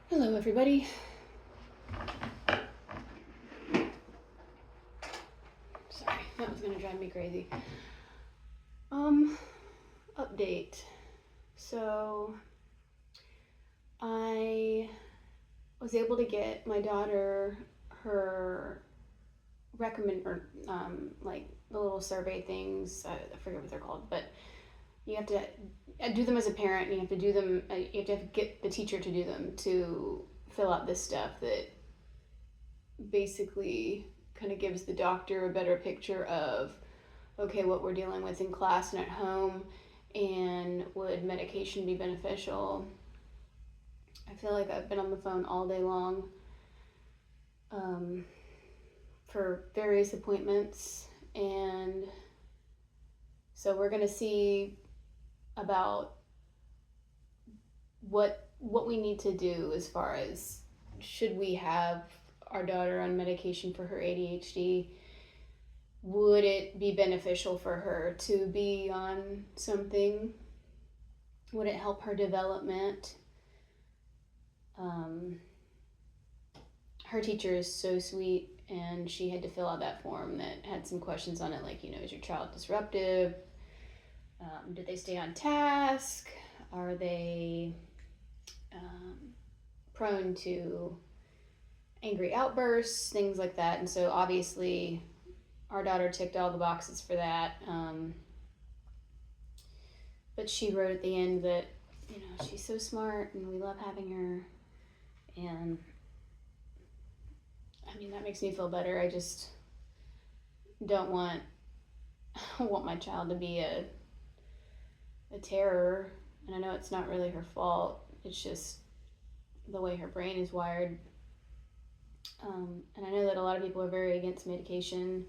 Hello, everybody. Sorry, that was gonna drive me crazy. Update. So, I was able to get my daughter her like the little survey things. I forget what they're called, but you have to do them as a parent, and you have to do them. You have to get the teacher to do them to fill out this stuff that basically kind of gives the doctor a better picture of okay, what we're dealing with in class and at home, and would medication be beneficial. I feel like I've been on the phone all day long for various appointments, and so we're going to see about what we need to do as far as should we have our daughter on medication for her ADHD. Would it be beneficial for her to be on something? Would it help her development? Her teacher is so sweet, and she had to fill out that form that had some questions on it, like, is your child disruptive? Did they stay on task? Are they prone to angry outbursts? Things like that. And so obviously our daughter ticked all the boxes for that. But she wrote at the end that, she's so smart and we love having her. And that makes me feel better. I just don't want my child to be a terror. And I know it's not really her fault. It's just the way her brain is wired. And I know that a lot of people are very against medication.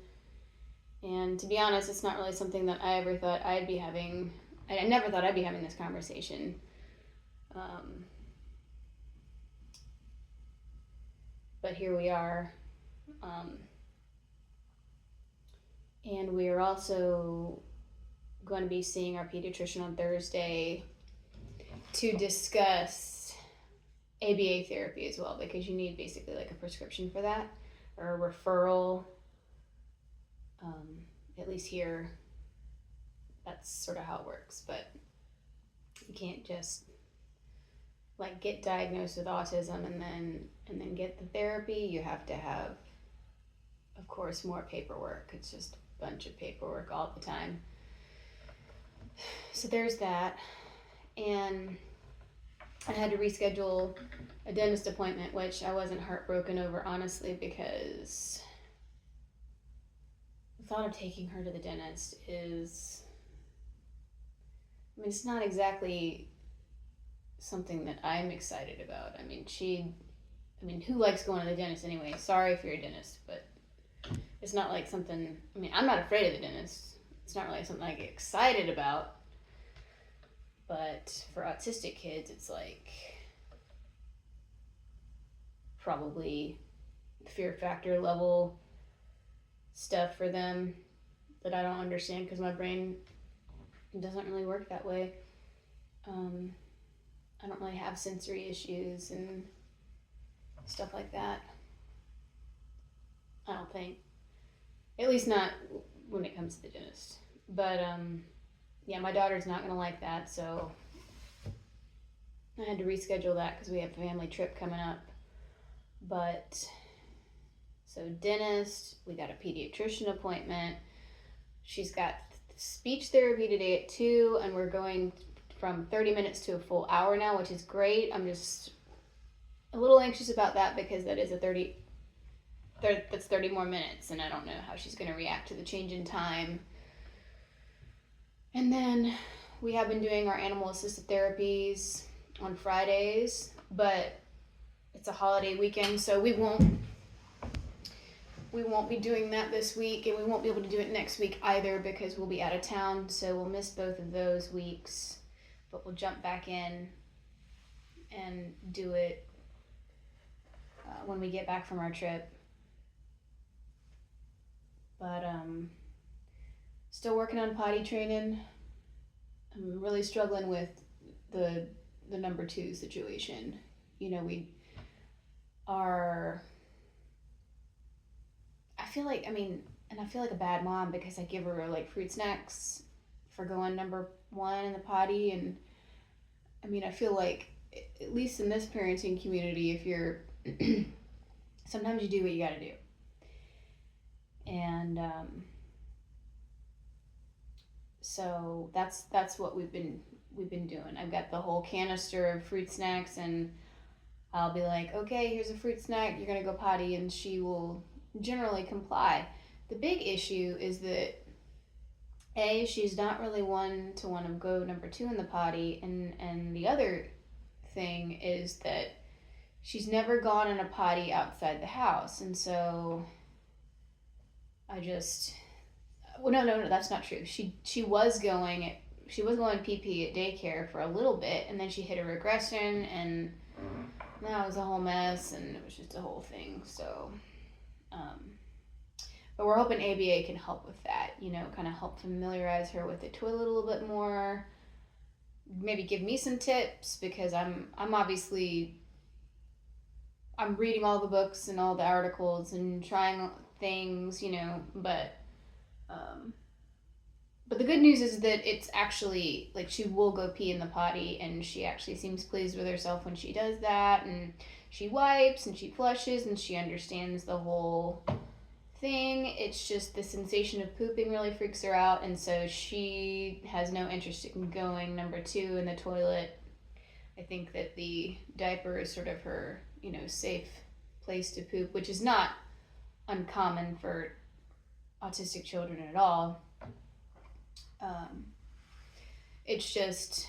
And to be honest, it's not really something that I ever thought I'd be having. I never thought I'd be having this conversation. But here we are. And we are also going to be seeing our pediatrician on Thursday to discuss ABA therapy as well, because you need basically like a prescription for that, or a referral. At least here, that's sort of how it works. But you can't just like get diagnosed with autism and then get the therapy. You have to have, of course, more paperwork. It's just a bunch of paperwork all the time. So there's that. And I had to reschedule a dentist appointment, which I wasn't heartbroken over, honestly, because the thought of taking her to the dentist is, it's not exactly something that I'm excited about. Who likes going to the dentist anyway? Sorry if you're a dentist, but it's not like something, I'm not afraid of the dentist. It's not really something I get excited about. But for autistic kids, it's like probably fear factor level stuff for them that I don't understand because my brain doesn't really work that way. I don't really have sensory issues and stuff like that. I don't think. At least not when it comes to the dentist. But yeah, my daughter's not going to like that, so I had to reschedule that because we have a family trip coming up. But so dentist, we got a pediatrician appointment. She's got speech therapy today at 2, and we're going from 30 minutes to a full hour now, which is great. I'm just a little anxious about that because that is that's 30 more minutes, and I don't know how she's going to react to the change in time. And then we have been doing our animal assisted therapies on Fridays, but it's a holiday weekend, so we won't be doing that this week, and we won't be able to do it next week either because we'll be out of town, so we'll miss both of those weeks, but we'll jump back in and do it when we get back from our trip. But still working on potty training. I'm really struggling with the number 2 situation. We are, I feel like, I mean, and I feel like a bad mom because I give her like fruit snacks for going number one in the potty. And I mean, I feel like, at least in this parenting community, if you're, sometimes you do what you got to do. And so that's what we've been doing. I've got the whole canister of fruit snacks, and I'll be like, okay, here's a fruit snack. You're gonna go potty, and she will generally comply. The big issue is that she's not really one to want to go number two in the potty, and the other thing is that she's never gone in a potty outside the house, and so I just, well, no, that's not true. She was going PP at daycare for a little bit, and then she hit a regression, and that was a whole mess, and it was just a whole thing. So, um, but we're hoping ABA can help with that. Kind of help familiarize her with the toilet a little bit more. Maybe give me some tips because I'm obviously I'm reading all the books and all the articles and trying things, um, but the good news is that it's actually like she will go pee in the potty, and she actually seems pleased with herself when she does that, and she wipes and she flushes and she understands the whole thing. It's just the sensation of pooping really freaks her out, and so she has no interest in going number two in the toilet. I think that the diaper is sort of her, safe place to poop, which is not uncommon for autistic children at all. Um, it's just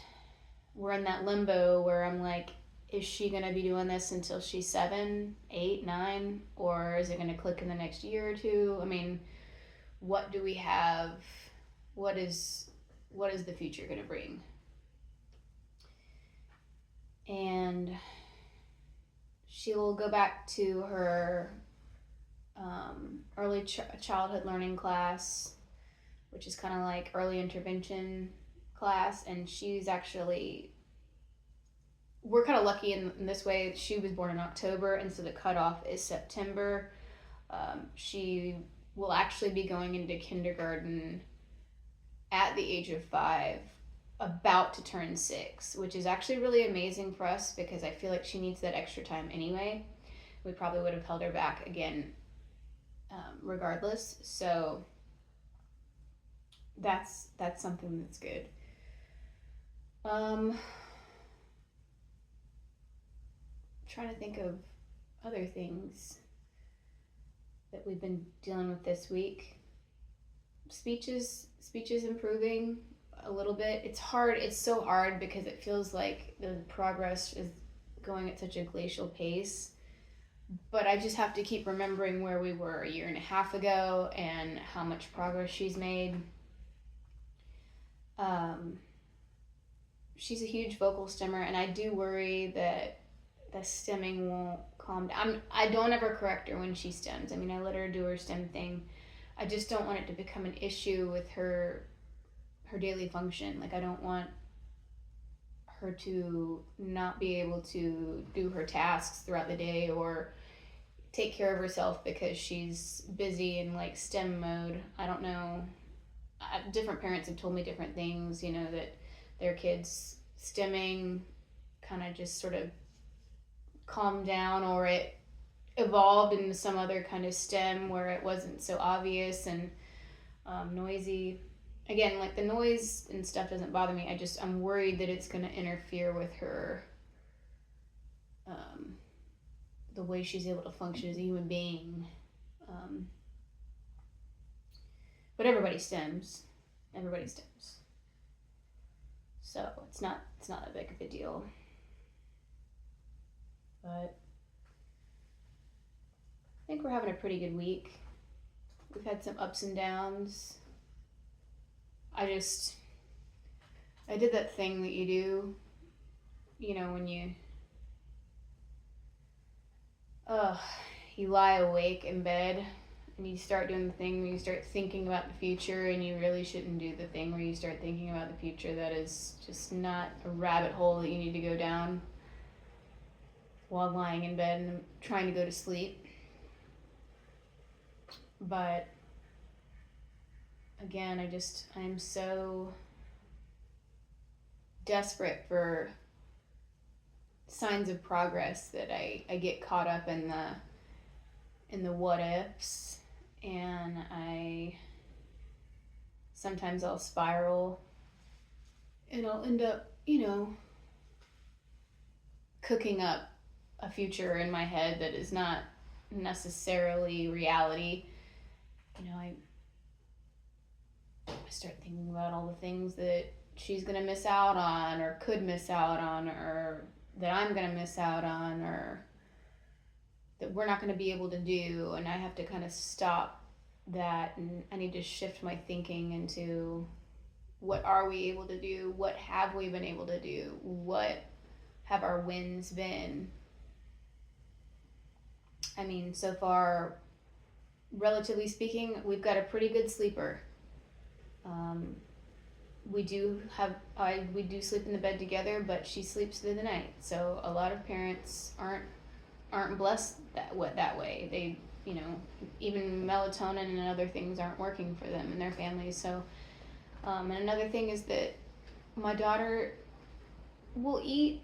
we're in that limbo where I'm like, is she gonna be doing this until she's 7, 8, 9, or is it gonna click in the next year or two? I mean, what do we have? What is the future gonna bring? And she will go back to her early childhood learning class, which is kind of like early intervention class, and she's actually, we're kind of lucky in this way. She was born in October, and so the cutoff is September. She will actually be going into kindergarten at the age of 5, about to turn 6, which is actually really amazing for us because I feel like she needs that extra time anyway. We probably would have held her back again regardless. So that's something that's good. Trying to think of other things that we've been dealing with this week. Speech is improving a little bit. It's hard. It's so hard because it feels like the progress is going at such a glacial pace. But I just have to keep remembering where we were a year and a half ago and how much progress she's made. She's a huge vocal stemmer, and I do worry that the stemming won't calm down. I don't ever correct her when she stems. I mean, I let her do her stem thing. I just don't want it to become an issue with her daily function. Like, I don't want her to not be able to do her tasks throughout the day or take care of herself because she's busy in like STEM mode. I don't know. Different parents have told me different things, that their kids stemming kind of just sort of calmed down, or it evolved into some other kind of STEM where it wasn't so obvious and noisy. Again, like the noise and stuff doesn't bother me. I'm worried that it's going to interfere with her, the way she's able to function as a human being. But everybody stems. So it's not that big of a deal. But I think we're having a pretty good week. We've had some ups and downs. I did that thing that you do, when you lie awake in bed and you start doing the thing where you start thinking about the future, and you really shouldn't do the thing where you start thinking about the future. That is just not a rabbit hole that you need to go down. while lying in bed and trying to go to sleep. But again, I'm so desperate for signs of progress that I get caught up in the what ifs, and sometimes I'll spiral and I'll end up, cooking up a future in my head that is not necessarily reality. I start thinking about all the things that she's gonna miss out on, or could miss out on, or that I'm gonna miss out on, or that we're not gonna be able to do, and I have to kind of stop that, and I need to shift my thinking into what are we able to do, what have we been able to do, what have our wins been. I mean, so far, relatively speaking, we've got a pretty good sleeper. We do sleep in the bed together, but she sleeps through the night. So a lot of parents aren't blessed that way. They, even melatonin and other things aren't working for them and their families. So, and another thing is that my daughter will eat.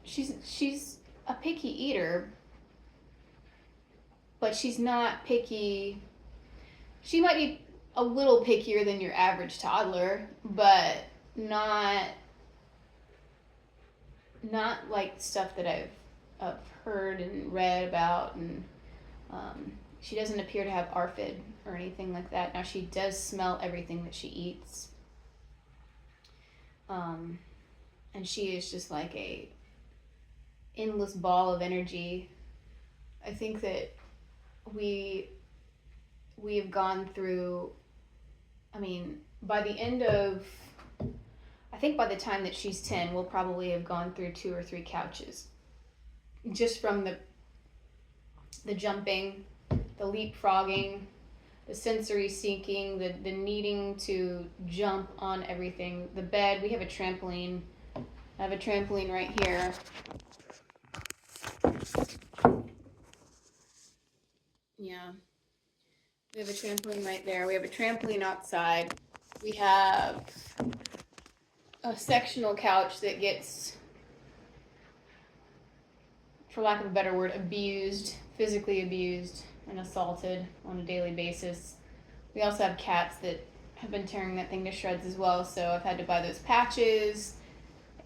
She's a picky eater, but she's not picky. She might be a little pickier than your average toddler, but not like stuff that I've heard and read about, and she doesn't appear to have ARFID or anything like that. Now, she does smell everything that she eats, and she is just like a endless ball of energy. I think that we have gone through, by the end of, I think by the time that she's 10, we'll probably have gone through 2 or 3 couches. Just from the jumping, the leapfrogging, the sensory seeking, the needing to jump on everything. The bed, we have a trampoline. I have a trampoline right here. Yeah. We have a trampoline right there. We have a trampoline outside. We have a sectional couch that gets, for lack of a better word, abused, physically abused and assaulted on a daily basis. We also have cats that have been tearing that thing to shreds as well, so I've had to buy those patches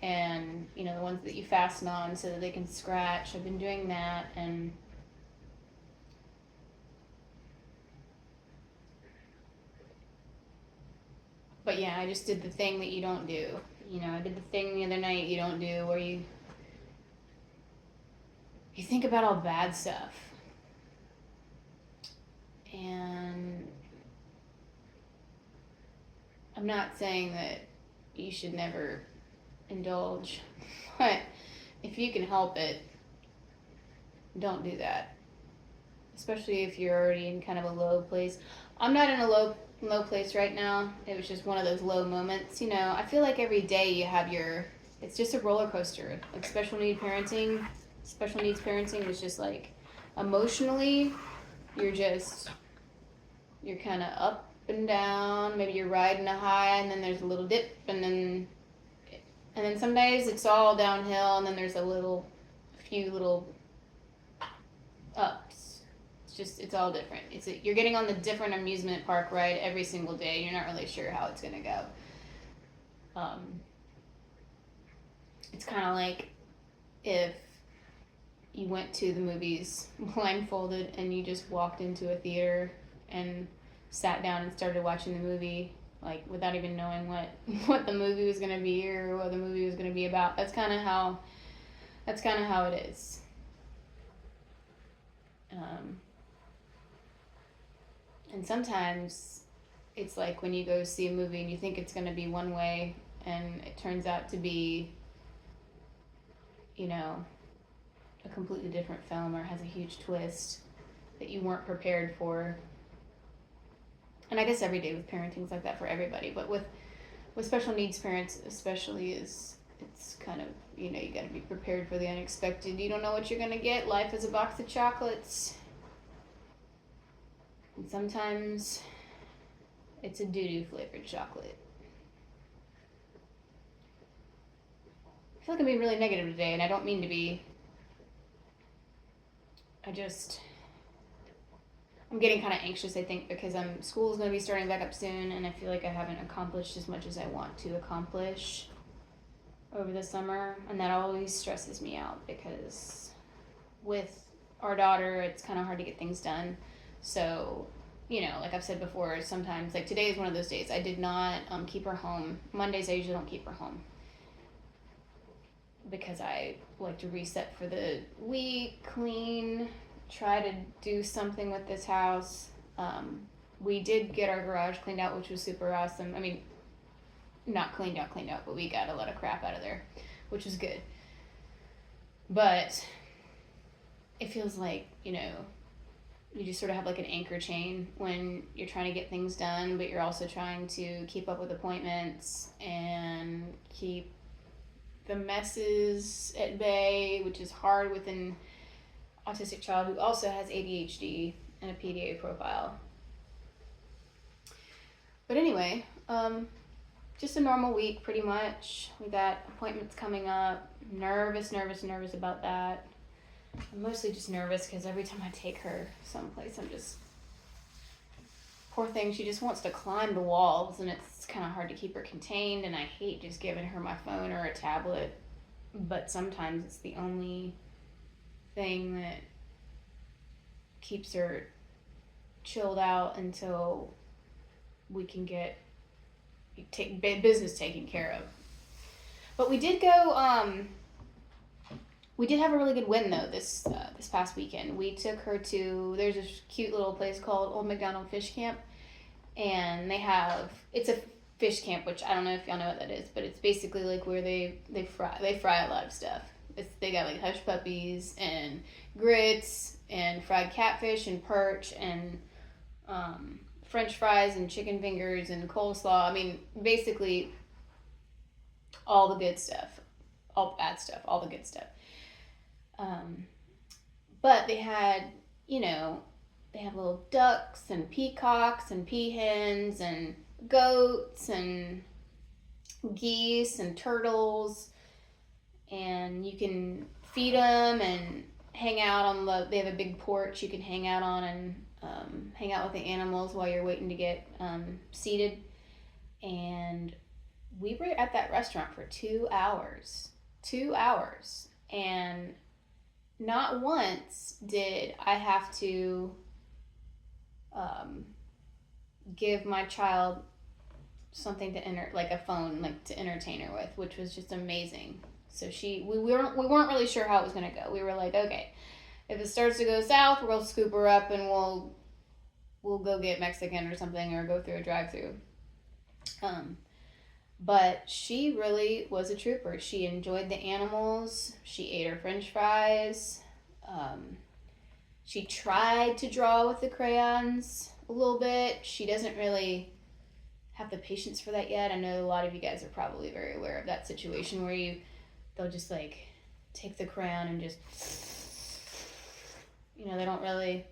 and, the ones that you fasten on so that they can scratch. I've been doing that, and but yeah, I just did the thing that you don't do. I did the thing the other night you don't do, where you think about all bad stuff. And I'm not saying that you should never indulge, but if you can help it, don't do that. Especially if you're already in kind of a low place. I'm not in a low place right now. It was just one of those low moments. I feel like every day you have it's just a roller coaster. Like special needs parenting is just like, emotionally, you're kind of up and down. Maybe you're riding a high, and then there's a little dip, and then some days it's all downhill, and then there's a few little ups. It's all different. You're getting on the different amusement park ride every single day. You're not really sure how it's gonna go. It's kind of like if you went to the movies blindfolded and you just walked into a theater and sat down and started watching the movie, like without even knowing what the movie was gonna be or what the movie was gonna be about. That's kind of how it is. And sometimes it's like when you go see a movie and you think it's going to be one way, and it turns out to be, a completely different film, or has a huge twist that you weren't prepared for. And I guess every day with parenting is like that for everybody, but with special needs parents especially is it's kind of, you got to be prepared for the unexpected. You don't know what you're going to get. Life is a box of chocolates. And sometimes it's a doo-doo flavored chocolate. I feel like I'm being really negative today, and I don't mean to be. I'm getting kind of anxious, I think, because school's going to be starting back up soon, and I feel like I haven't accomplished as much as I want to accomplish over the summer, and that always stresses me out because with our daughter, it's kind of hard to get things done. So, like I've said before, sometimes, like today is one of those days. I did not keep her home. Mondays, I usually don't keep her home because I like to reset for the week, clean, try to do something with this house. We did get our garage cleaned out, which was super awesome. I mean, not cleaned out, but we got a lot of crap out of there, which was good. But it feels like, you just sort of have like an anchor chain when you're trying to get things done, but you're also trying to keep up with appointments and keep the messes at bay, which is hard with an autistic child who also has ADHD and a PDA profile. But anyway, just a normal week pretty much. We got appointments coming up. Nervous about that. I'm mostly just nervous because every time I take her someplace, poor thing, she just wants to climb the walls, and it's kind of hard to keep her contained, and I hate just giving her my phone or a tablet, but sometimes it's the only thing that keeps her chilled out until we can get business taken care of. But we did go, we did have a really good win though this past weekend. We took her to, there's a cute little place called Old McDonald Fish Camp, and it's a fish camp, which I don't know if y'all know what that is, but it's basically like where they fry a lot of stuff. They got like hush puppies and grits and fried catfish and perch and French fries and chicken fingers and coleslaw. I mean, basically all the good stuff, all the bad stuff, all the good stuff. But they had, they have little ducks and peacocks and peahens and goats and geese and turtles, and you can feed them and hang out on they have a big porch you can hang out on and hang out with the animals while you're waiting to get seated. And we were at that restaurant for 2 hours, and not once did I have to give my child something to like a phone, like to entertain her with, which was just amazing. So we weren't really sure how it was gonna go. We were like, okay, if it starts to go south, we'll scoop her up and we'll go get Mexican or something, or go through a drive-through. But she really was a trooper. She enjoyed the animals. She ate her French fries. She tried to draw with the crayons a little bit. She doesn't really have the patience for that yet. I know a lot of you guys are probably very aware of that situation where they'll just like take the crayon and just, they don't really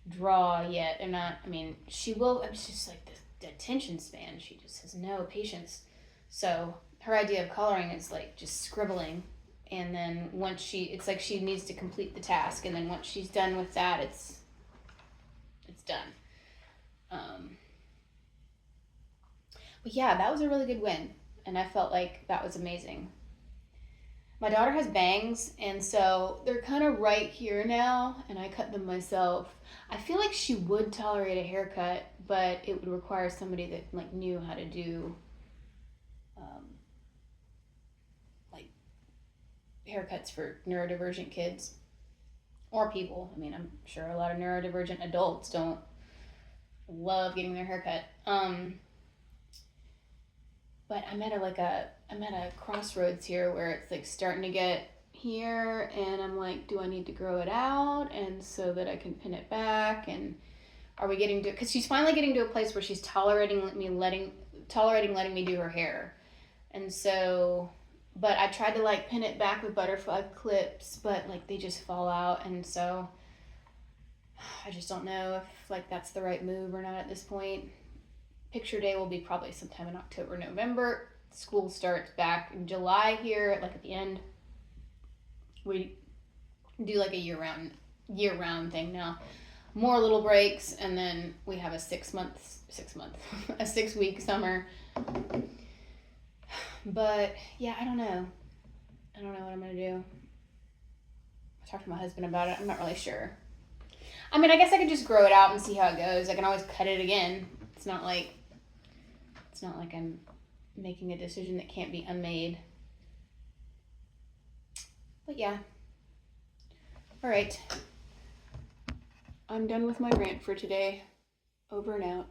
draw yet. She will, it's just like the attention span. She just has no patience. So her idea of coloring is like just scribbling. And then once it's like she needs to complete the task. And then once she's done with that, it's done. But yeah, that was a really good win. And I felt like that was amazing. My daughter has bangs, and so they're kind of right here now, and I cut them myself. I feel like she would tolerate a haircut, but it would require somebody that like knew how to do like haircuts for neurodivergent kids or people. I'm sure a lot of neurodivergent adults don't love getting their haircut. But I'm at a crossroads here where it's like starting to get here, and I'm like, do I need to grow it out and so that I can pin it back? And are we getting to, because she's finally getting to a place where she's tolerating letting me do her hair. And so, but I tried to like pin it back with butterfly clips, but like they just fall out. And so I just don't know if like that's the right move or not at this point. Picture day will be probably sometime in October, November. School starts back in July here, like at the end. We do like a year round thing now. More little breaks, and then we have a a 6 week summer. But yeah, I don't know what I'm gonna do. I talked to my husband about it. I'm not really sure. I mean, I guess I could just grow it out and see how it goes. I can always cut it again. It's not like I'm making a decision that can't be unmade. But yeah. All right. I'm done with my rant for today. Over and out.